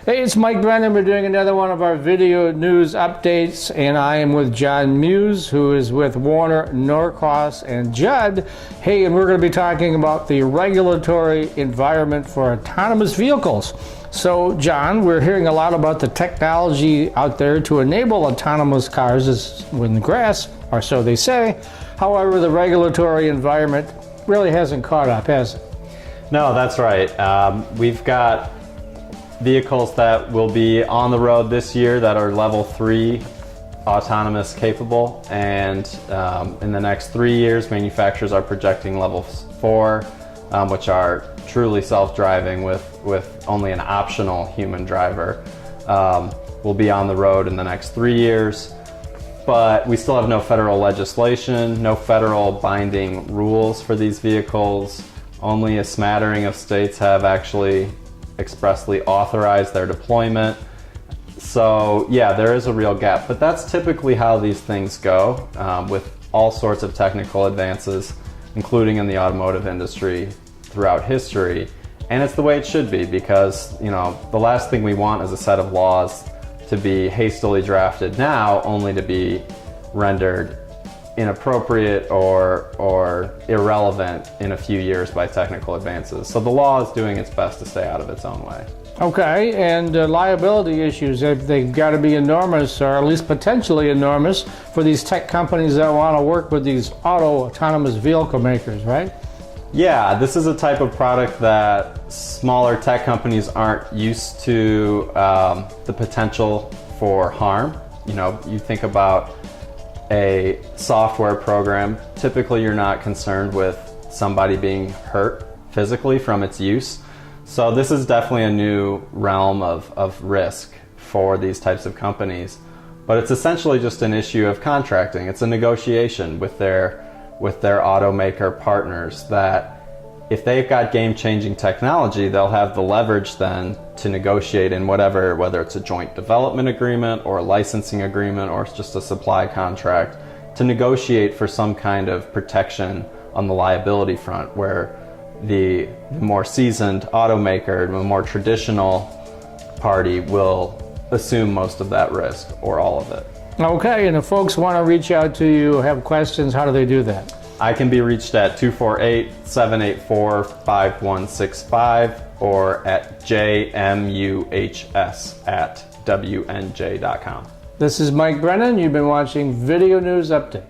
Hey, it's Mike Brennan. We're doing another one of our video news updates, and I am with John Muhs, who is with Warner Norcross and Judd. Hey, and we're going to be talking about the regulatory environment for autonomous vehicles. So, John, we're hearing a lot about the technology out there to enable autonomous cars in the grass, or so they say. However, the regulatory environment really hasn't caught up, has it? No, that's right. We've got vehicles that will be on the road this year that are level 3 autonomous capable, and in the next 3 years manufacturers are projecting level 4, which are truly self-driving with only an optional human driver, will be on the road in the next 3 years. But we still have no federal legislation, no federal binding rules for these vehicles. Only a smattering of states have actually expressly authorized their deployment. So yeah, there is a real gap, but that's typically how these things go with all sorts of technical advances, including in the automotive industry throughout history. And it's the way it should be, because the last thing we want is a set of laws to be hastily drafted now only to be rendered inappropriate or irrelevant in a few years by technical advances. So the law is doing its best to stay out of its own way. Okay, and liability issues, they've got to be enormous, or at least potentially enormous, for these tech companies that want to work with these autonomous vehicle makers, right? Yeah, this is a type of product that smaller tech companies aren't used to the potential for harm. You think about a software program, typically you're not concerned with somebody being hurt physically from its use. So this is definitely a new realm of risk for these types of companies. But it's essentially just an issue of contracting. It's a negotiation with their automaker partners that if they've got game-changing technology, they'll have the leverage then to negotiate in whether it's a joint development agreement or a licensing agreement or it's just a supply contract, to negotiate for some kind of protection on the liability front, where the more seasoned automaker, the more traditional party will assume most of that risk or all of it. Okay, and if folks want to reach out to you, have questions, how do they do that? I can be reached at 248-784-5165 or at jmuhs@wnj.com. This is Mike Brennan. You've been watching Video News Update.